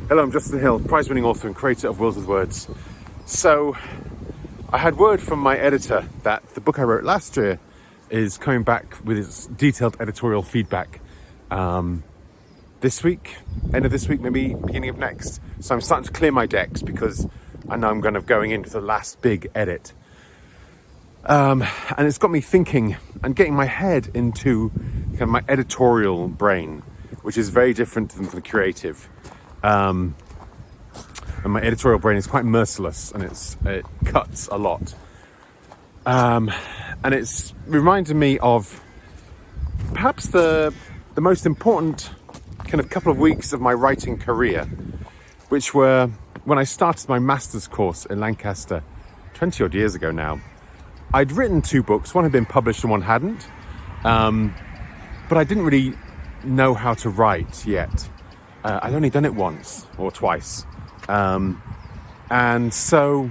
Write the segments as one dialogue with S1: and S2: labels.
S1: Hello, I'm Justin Hill, prize-winning author and creator of Wills with Words. So, I had word from my editor that the book I wrote last year is coming back with its detailed editorial feedback this week, end of this week, maybe beginning of next. So I'm starting to clear my decks because I know I'm kind of going into the last big edit. And it's got me thinking and getting my head into kind of my editorial brain, which is very different than the creative. And my editorial brain is quite merciless and it cuts a lot. And it's reminded me of perhaps the most important kind of couple of weeks of my writing career, which were when I started my master's course in Lancaster 20 odd years ago now. I'd written 2 books, one had been published and one hadn't, but I didn't really know how to write yet. I'd only done it once or twice. And so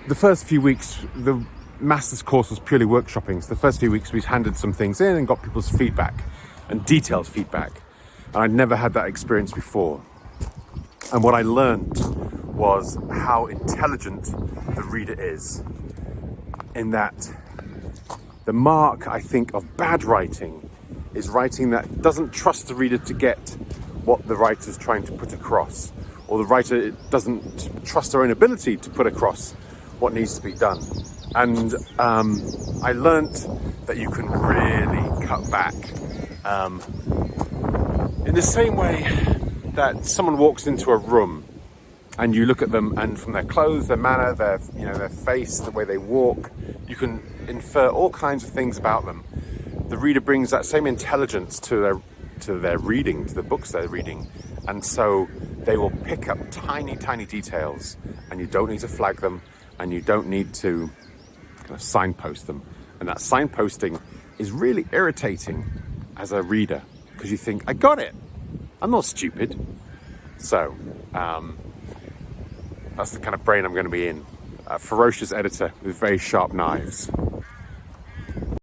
S1: the first few weeks, the master's course was purely workshopping. So the first few weeks we'd handed some things in and got people's feedback and detailed feedback. And I'd never had that experience before. And what I learned was how intelligent the reader is, in that the mark, I think, of bad writing is writing that doesn't trust the reader to get what the writer's trying to put across, or the writer doesn't trust their own ability to put across what needs to be done. And I learnt that you can really cut back. In the same way that someone walks into a room and you look at them, and from their clothes, their manner, their face, the way they walk, you can infer all kinds of things about them. The reader brings that same intelligence to their reading, to the books they're reading, and so they will pick up tiny details, and you don't need to flag them, and you don't need to kind of signpost them. And that signposting is really irritating as a reader, because you think, I got it, I'm not stupid. So that's the kind of brain I'm going to be in. A ferocious editor with very sharp knives.